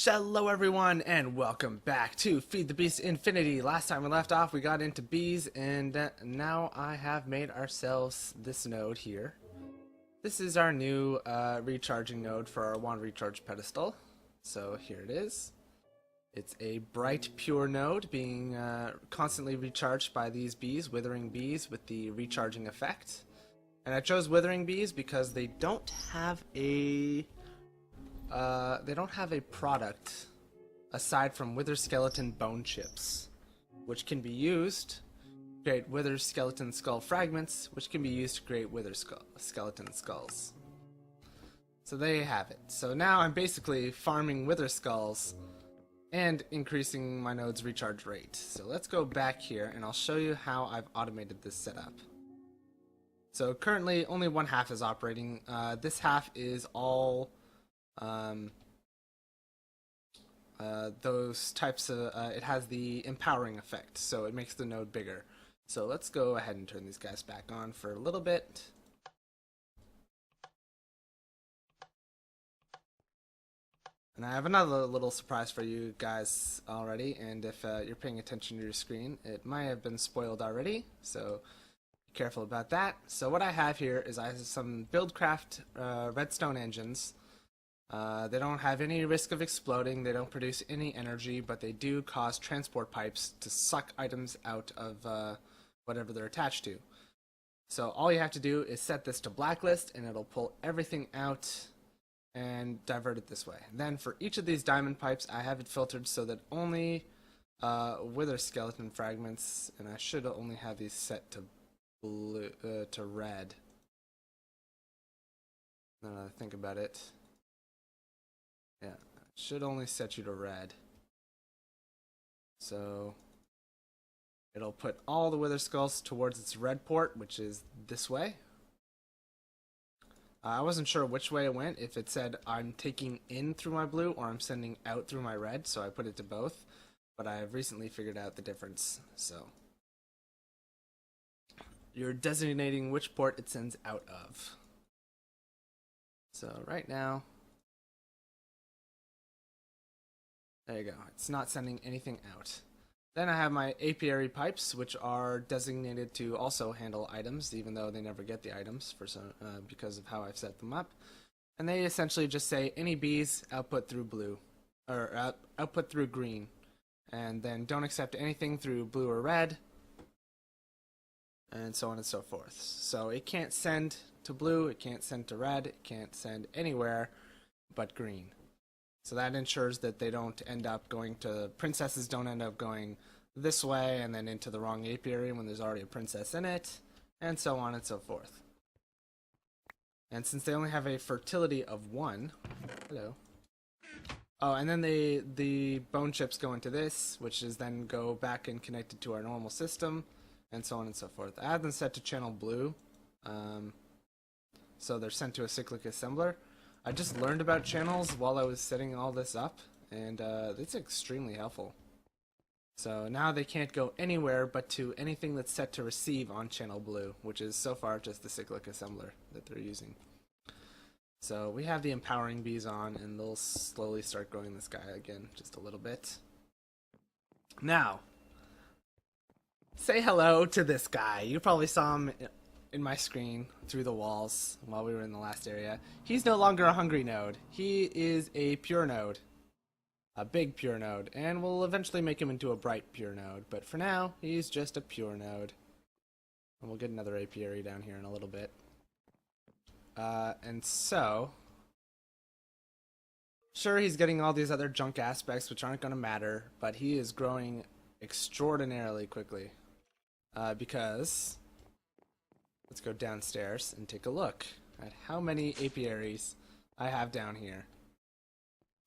Hello everyone and welcome back to Feed the Beast Infinity. Last time we left off we got into bees and now I have made ourselves this node here. This is our new recharging node for our wand recharge pedestal. So here it is. It's a bright pure node being constantly recharged by these bees, withering bees with the recharging effect. And I chose withering bees because they don't have a product aside from wither skeleton bone chips, which can be used to create wither skeleton skull fragments, which can be used to create wither skeleton skulls. So there you have it. So now I'm basically farming wither skulls and increasing my node's recharge rate. So let's go back here and I'll show you how I've automated this setup. So currently only one half is operating. This half is all those types of, it has the empowering effect, so it makes the node bigger. So let's go ahead and turn these guys back on for a little bit. And I have another little surprise for you guys already, and if you're paying attention to your screen, it might have been spoiled already, so be careful about that. So what I have here is I have some Buildcraft redstone engines. They don't have any risk of exploding, they don't produce any energy, but they do cause transport pipes to suck items out of whatever they're attached to. So all you have to do is set this to blacklist and it'll pull everything out and divert it this way. Then for each of these diamond pipes I have it filtered so that only wither skeleton fragments, and I should only have these set to blue, to red. Now that I think about it. Yeah, it should only set you to red. So it'll put all the wither skulls towards its red port, which is this way. I wasn't sure which way it went, if it said I'm taking in through my blue or I'm sending out through my red, so I put it to both. But I've recently figured out the difference, so you're designating which port it sends out of. So right now, there you go. It's not sending anything out. Then I have my apiary pipes, which are designated to also handle items, even though they never get the items for some, because of how I've set them up. And they essentially just say any bees output through blue, or output through green, and then don't accept anything through blue or red, and so on and so forth. So it can't send to blue, it can't send to red, it can't send anywhere but green. So that ensures that they don't end up going to, princesses don't end up going this way and then into the wrong apiary when there's already a princess in it, and so on and so forth. And since they only have a fertility of 1, hello. Oh, and then the bone chips go into this, which is then go back and connected to our normal system, and so on and so forth. I have them set to channel blue, so they're sent to a cyclic assembler. I just learned about channels while I was setting all this up, and it's extremely helpful. So now they can't go anywhere but to anything that's set to receive on channel blue, which is so far just the cyclic assembler that they're using. So we have the empowering bees on, and they'll slowly start growing this guy again just a little bit. Now, say hello to this guy. You probably saw him in my screen through the walls while we were in the last area. He's no longer a hungry node. He is a pure node. A big pure node. And we'll eventually make him into a bright pure node. But for now, he's just a pure node. And we'll get another apiary down here in a little bit. And so, sure, he's getting all these other junk aspects which aren't going to matter, but he is growing extraordinarily quickly. Because let's go downstairs and take a look at how many apiaries I have down here.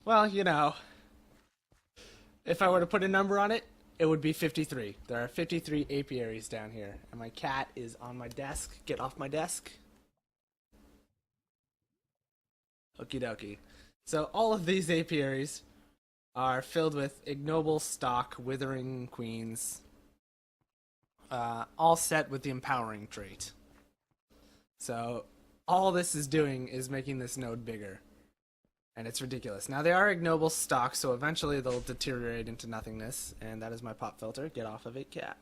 Well, you know, if I were to put a number on it, it would be 53. There are 53 apiaries down here, and my cat is on my desk. Get off my desk. Okie dokie. So all of these apiaries are filled with ignoble stock withering queens, all set with the empowering trait. So all this is doing is making this node bigger. And it's ridiculous. Now, they are ignoble stock, so eventually they'll deteriorate into nothingness. And that is my pop filter. Get off of it, cat.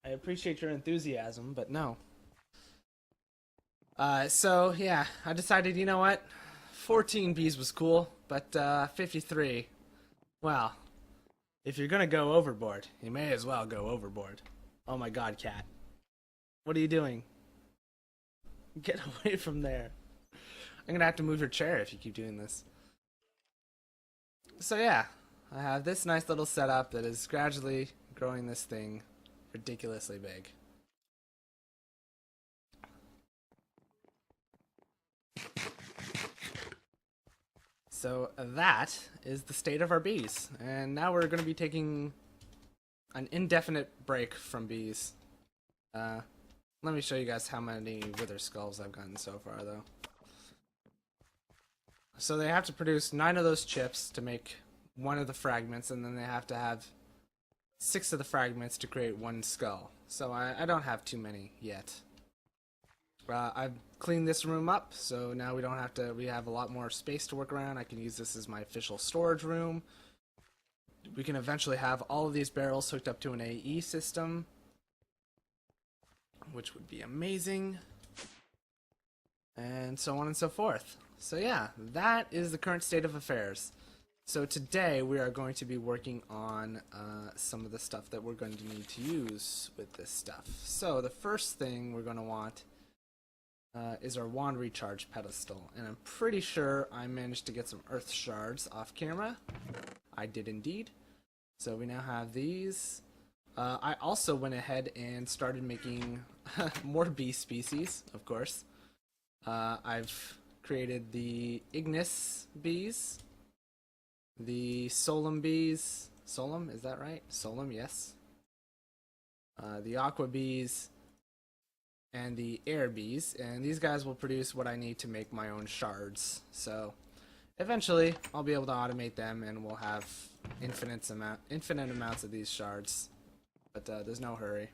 I appreciate your enthusiasm, but no. So, yeah, I decided, you know what? 14 bees was cool, but 53, well, if you're gonna go overboard, you may as well go overboard. Oh my god, cat. What are you doing? Get away from there. I'm gonna have to move your chair if you keep doing this. So yeah, I have this nice little setup that is gradually growing this thing ridiculously big. So that is the state of our bees. And now we're going to be taking an indefinite break from bees. Let me show you guys how many wither skulls I've gotten so far, though. So they have to produce 9 of those chips to make 1 of the fragments, and then they have to have 6 of the fragments to create 1 skull. So I don't have too many yet. I've cleaned this room up, so now we don't have to. We have a lot more space to work around. I can use this as my official storage room. We can eventually have all of these barrels hooked up to an AE system, which would be amazing, and so on and so forth. So yeah, that is the current state of affairs. So today we are going to be working on some of the stuff that we're going to need to use with this stuff. So the first thing we're going to want is our wand recharge pedestal, and I'm pretty sure I managed to get some earth shards off camera. I did indeed. So we now have these. I also went ahead and started making more bee species, of course. I've created the Ignis bees, the Solum bees. Solum, is that right? Solum, yes. The aqua bees, and the air bees, and these guys will produce what I need to make my own shards. So eventually I'll be able to automate them, and we'll have infinite amounts of these shards, but there's no hurry.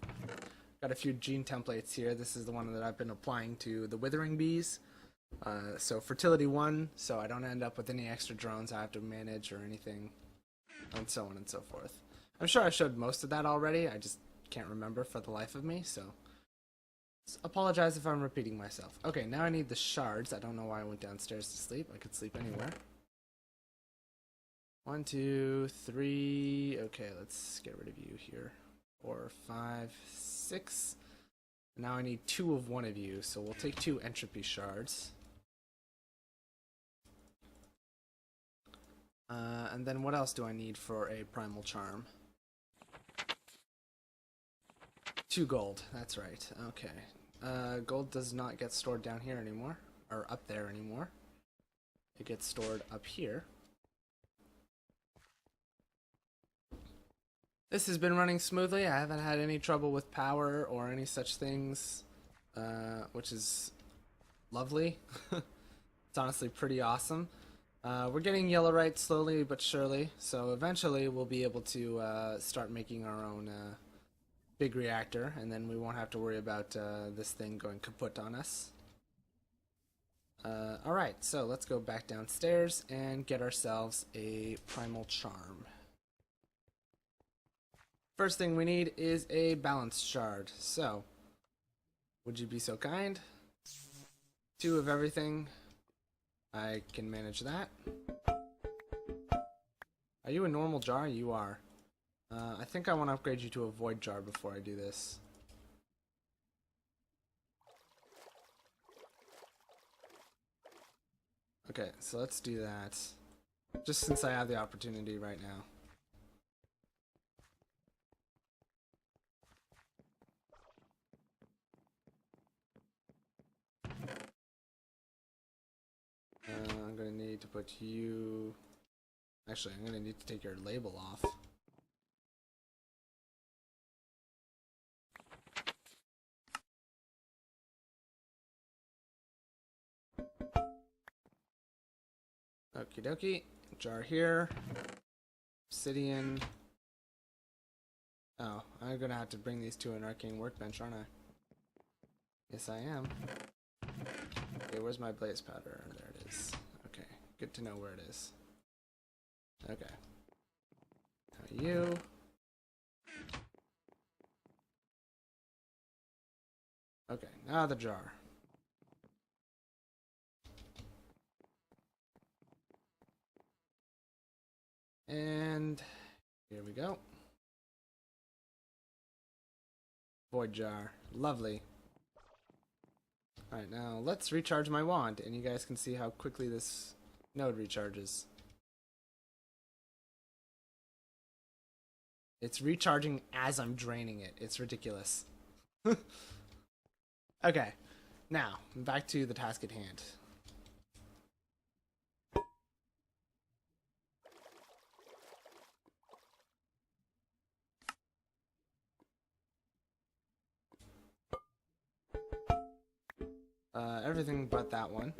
Got a few gene templates here. This is the one that I've been applying to the withering bees. So fertility 1, so I don't end up with any extra drones I have to manage or anything, and so on and so forth. I'm sure I showed most of that already, I just can't remember for the life of me, so apologize if I'm repeating myself. Okay, now I need the shards. I don't know why I went downstairs to sleep. I could sleep anywhere. 1, 2, 3. Okay, let's get rid of you here. 4, 5, 6. Now I need 2 of one of you, so we'll take 2 entropy shards. And then what else do I need for a primal charm? 2 gold, that's right. Okay. Gold does not get stored down here anymore, or up there anymore. It gets stored up here. This has been running smoothly. I haven't had any trouble with power or any such things, which is lovely. It's honestly pretty awesome. We're getting yellowite slowly but surely, so eventually we'll be able to start making our own big reactor, and then we won't have to worry about this thing going kaput on us. Alright, so let's go back downstairs and get ourselves a primal charm. First thing we need is a balance shard, so would you be so kind? 2 of everything. I can manage that. Are you a normal jar? You are. I think I want to upgrade you to a void jar before I do this. Okay, so let's do that. Just since I have the opportunity right now. I'm going to need to put you... Actually, I'm going to need to take your label off. Okie dokie. Jar here. Obsidian. Oh, I'm going to have to bring these to an arcane workbench, aren't I? Yes, I am. Okay, where's my blaze powder? There it is. Good to know where it is. Okay. Now you. Okay, now the jar. And here we go. Void jar. Lovely. Alright, now let's recharge my wand, and you guys can see how quickly this node recharges. It's recharging as I'm draining it. It's ridiculous. Okay, now back to the task at hand. Everything but that one.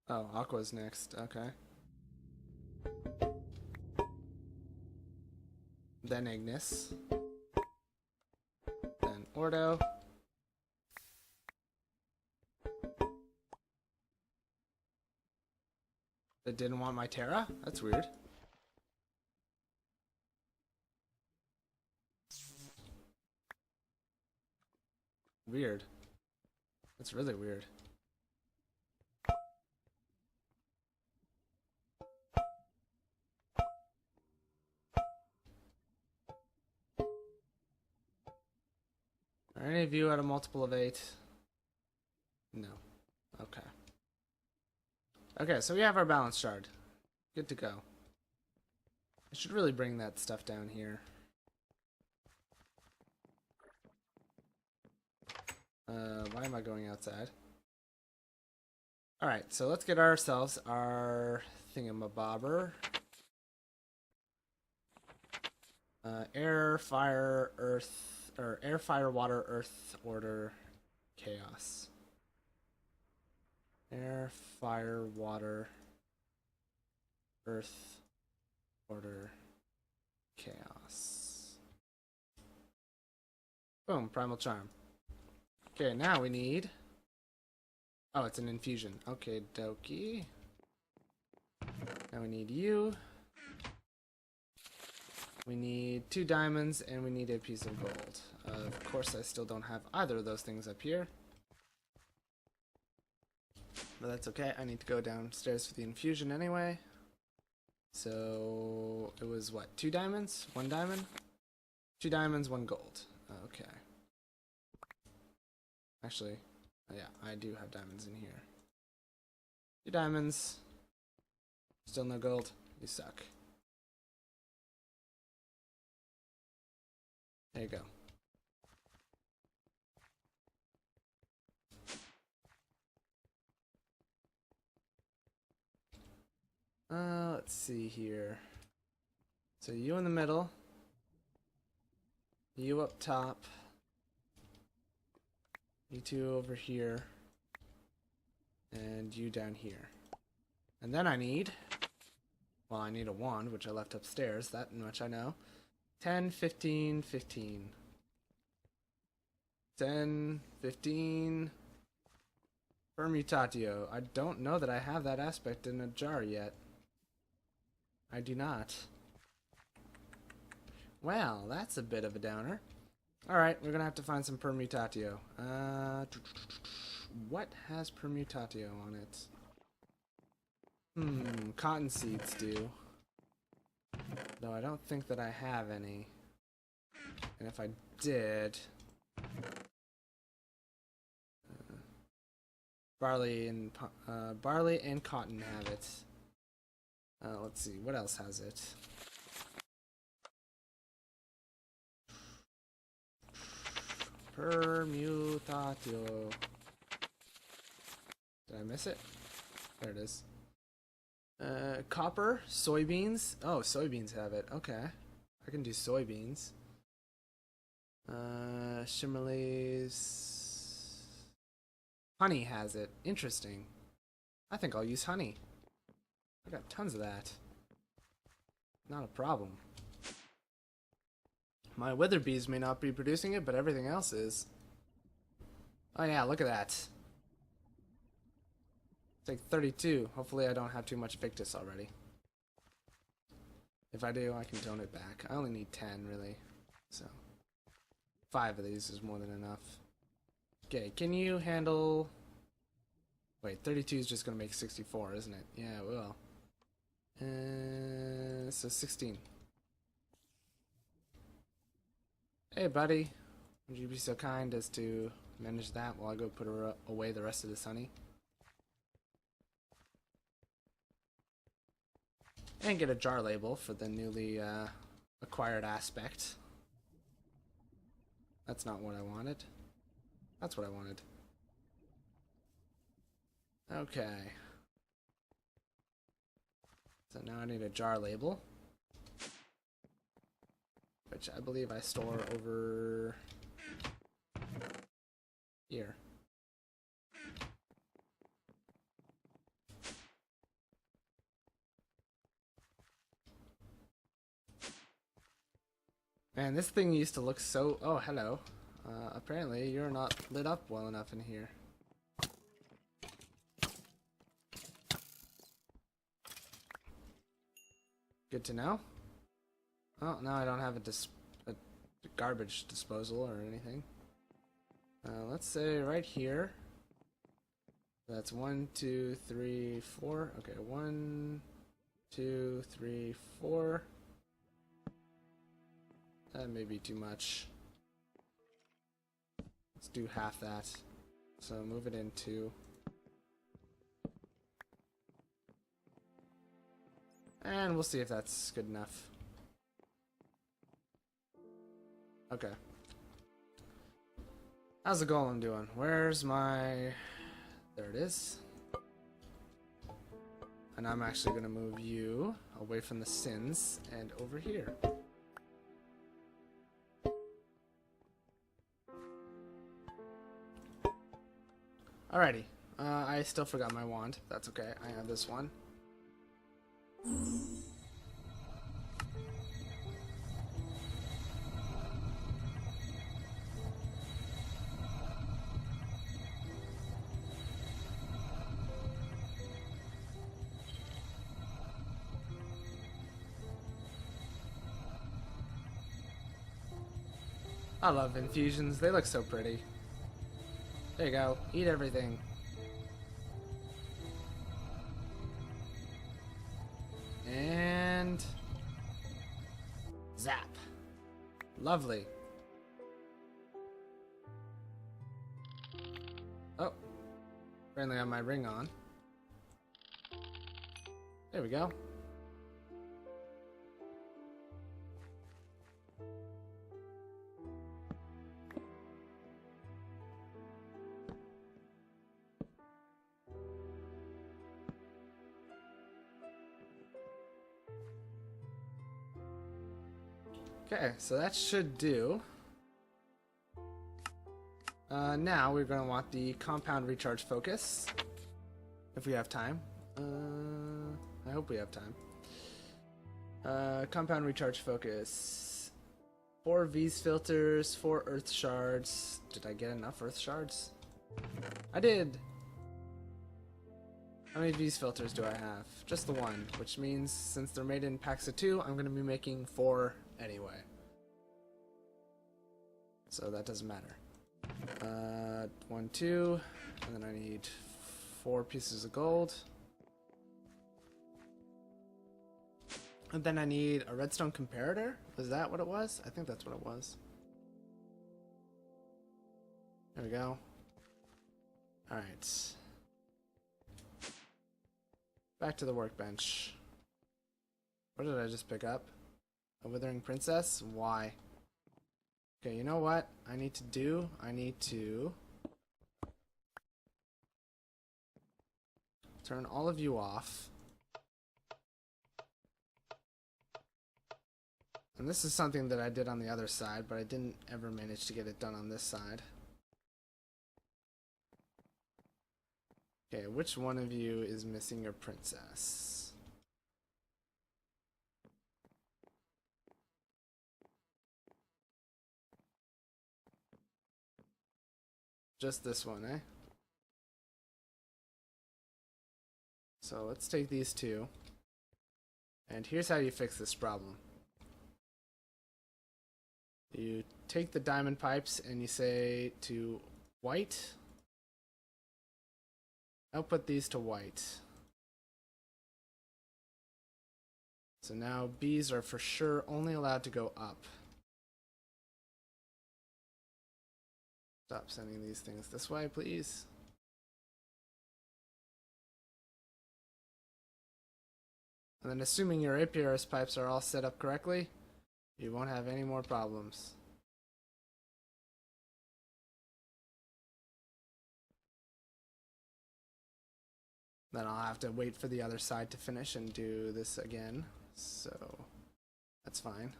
Oh, Aqua's next. Okay. Then Ignis. Then Ordo. That didn't want my Terra? That's weird. Weird. That's really weird. Are any of you at a multiple of 8? No. Okay. Okay, so we have our balance shard. Good to go. I should really bring that stuff down here. Why am I going outside? Alright, so let's get ourselves our thingamabobber. Air, fire, earth, or air, fire, water, earth, order, chaos. Air, fire, water, earth, order, chaos. Boom, primal charm. Okay, now we need... Oh, it's an infusion. Okay, dokie. Now we need you. We need 2 diamonds, and we need a piece of gold. Of course, I still don't have either of those things up here. But that's okay. I need to go downstairs for the infusion anyway. So, it was what? 2 diamonds? 1 diamond? 2 diamonds, 1 gold. Okay. Actually, yeah, I do have diamonds in here. 2 diamonds. Still no gold. You suck. There you go. Let's see here. So you in the middle. You up top. You 2 over here. And you down here. And then I need... Well, I need a wand, which I left upstairs. That much I know. 10, 15, 15. 10, 15. Permutatio. I don't know that I have that aspect in a jar yet. I do not. Well, that's a bit of a downer. Alright, we're gonna have to find some permutatio. What has permutatio on it? Cotton seeds do. Though I don't think that I have any. And if I did... barley and cotton have it. Let's see, what else has it? Permutatio. Did I miss it? There it is. Copper, soybeans. Oh, soybeans have it. Okay. I can do soybeans. Shimmerlies. Honey has it. Interesting. I think I'll use honey. I got tons of that. Not a problem. My wither bees may not be producing it, but everything else is. Oh yeah, look at that. It's like 32. Hopefully I don't have too much Victus already. If I do, I can tone it back. I only need 10, really. So, 5 of these is more than enough. Okay, can you handle... Wait, 32 is just going to make 64, isn't it? Yeah, it will. So 16. Hey, buddy. Would you be so kind as to manage that while I go put away the rest of this honey? And get a jar label for the newly acquired aspect. That's not what I wanted. That's what I wanted. Okay. So now I need a jar label, which I believe I store over here. Man, this thing used to look so... Oh, hello. Apparently you're not lit up well enough in here. Good to know. Oh, now I don't have a garbage disposal or anything. Let's say right here. That's 1, 2, 3, 4. Okay, 1, 2, 3, 4. That may be too much. Let's do half that. So move it into. And we'll see if that's good enough. Okay. How's the golem doing? Where's my... There it is. And I'm actually going to move you away from the sins and over here. Alrighty. I still forgot my wand. That's okay. I have this one. I love infusions. They look so pretty. There you go. Eat everything. And... zap. Lovely. Oh. Apparently I have my ring on. There we go. Okay, so that should do. Now we're going to want the compound recharge focus, if we have time. I hope we have time. Compound recharge focus. 4 V's filters, 4 earth shards. Did I get enough earth shards? I did! How many V's filters do I have? Just the one, which means since they're made in packs of 2, I'm going to be making 4 anyway. So that doesn't matter. 1, 2, and then I need 4 pieces of gold. And then I need a redstone comparator? Was that what it was? I think that's what it was. There we go. Alright. Back to the workbench. What did I just pick up? A withering princess? Why? Okay, you know what I need to do? I need to turn all of you off. And this is something that I did on the other side, but I didn't ever manage to get it done on this side. Okay, which one of you is missing your princess? Just this one, eh? So let's take these two. And here's how you fix this problem. You take the diamond pipes and you say to white, output these to white. So now bees are for sure only allowed to go up. Stop sending these things this way, please. And then assuming your APRS pipes are all set up correctly, you won't have any more problems. Then I'll have to wait for the other side to finish and do this again. So that's fine.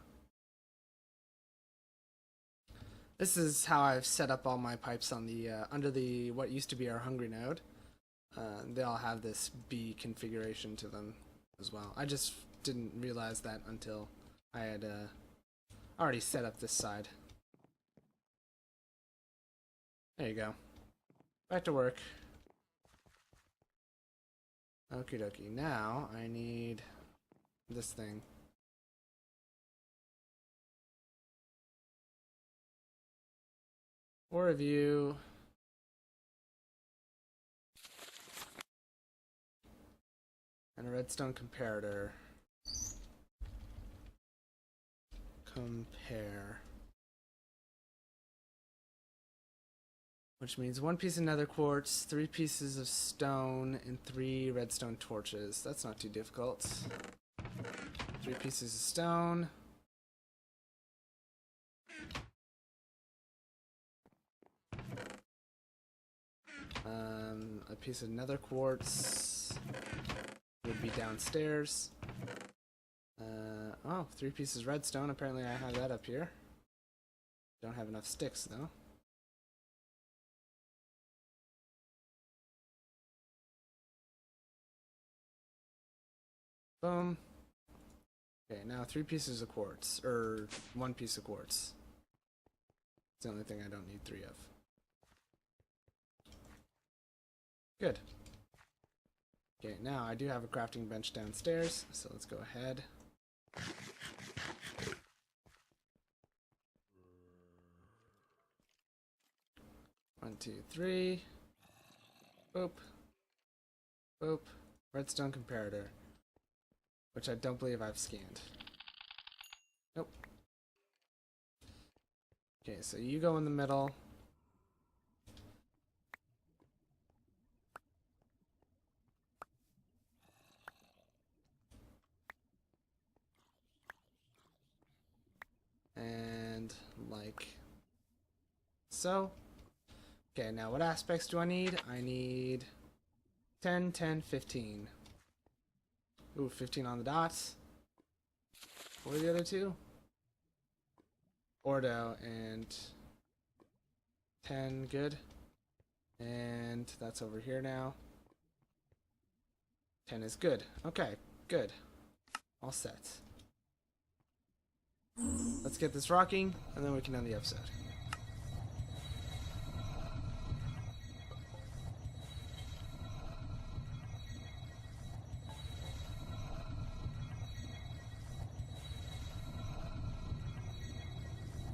This is how I've set up all my pipes on the under the what used to be our hungry node. They all have this B configuration to them as well. I just didn't realize that until I had already set up this side. There you go. Back to work. Okie dokie. Now I need this thing. Or of you. And a redstone comparator. Compare. Which means 1 piece of nether quartz, 3 pieces of stone, and 3 redstone torches. That's not too difficult. 3 pieces of stone. A piece of nether quartz would be downstairs. Oh, 3 pieces redstone. Apparently I have that up here. Don't have enough sticks though. Boom. Okay, now 3 pieces of quartz, or 1 piece of quartz. It's the only thing I don't need 3 of. Good. Okay, now I do have a crafting bench downstairs, so let's go ahead. One, two, three. Boop. Boop. Redstone comparator. Which I don't believe I've scanned. Nope. Okay, so you go in the middle. And like so. Okay, now what aspects do I need? I need 10, 10, 15. Ooh, 15 on the dots. What are the other two? Ordo and 10, good. And that's over here now. 10 is good. Okay, good. All set. Let's get this rocking, and then we can end the episode.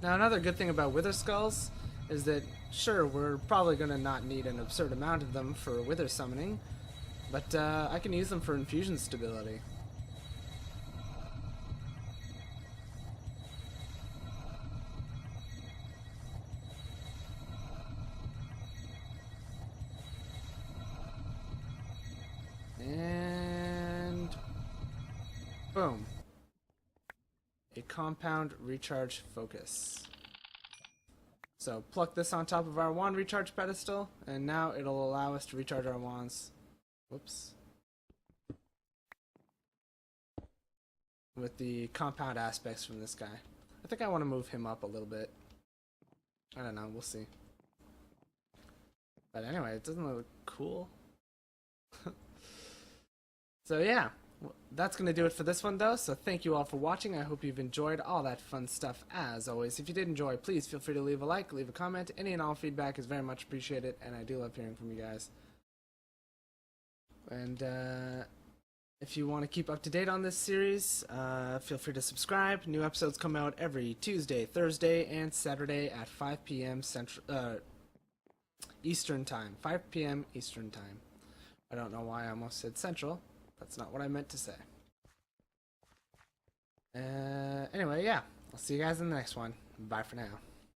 Now, another good thing about wither skulls is that, sure, we're probably going to not need an absurd amount of them for wither summoning, but I can use them for infusion stability. And boom. A compound recharge focus. So pluck this on top of our wand recharge pedestal, and now it'll allow us to recharge our wands. Whoops. With the compound aspects from this guy. I think I want to move him up a little bit. I don't know, we'll see. But anyway, it doesn't look cool. So yeah, That's going to do it for this one, though, so thank you all for watching. I hope you've enjoyed all that fun stuff, as always. If you did enjoy, please feel free to leave a like, leave a comment. Any and all feedback is very much appreciated, and I do love hearing from you guys. And if you want to keep up to date on this series, feel free to subscribe. New episodes come out every Tuesday, Thursday, and Saturday at 5 p.m. Eastern Time. 5 p.m. Eastern Time. I don't know why I almost said Central. That's not what I meant to say. Anyway, yeah. I'll see you guys in the next one. Bye for now.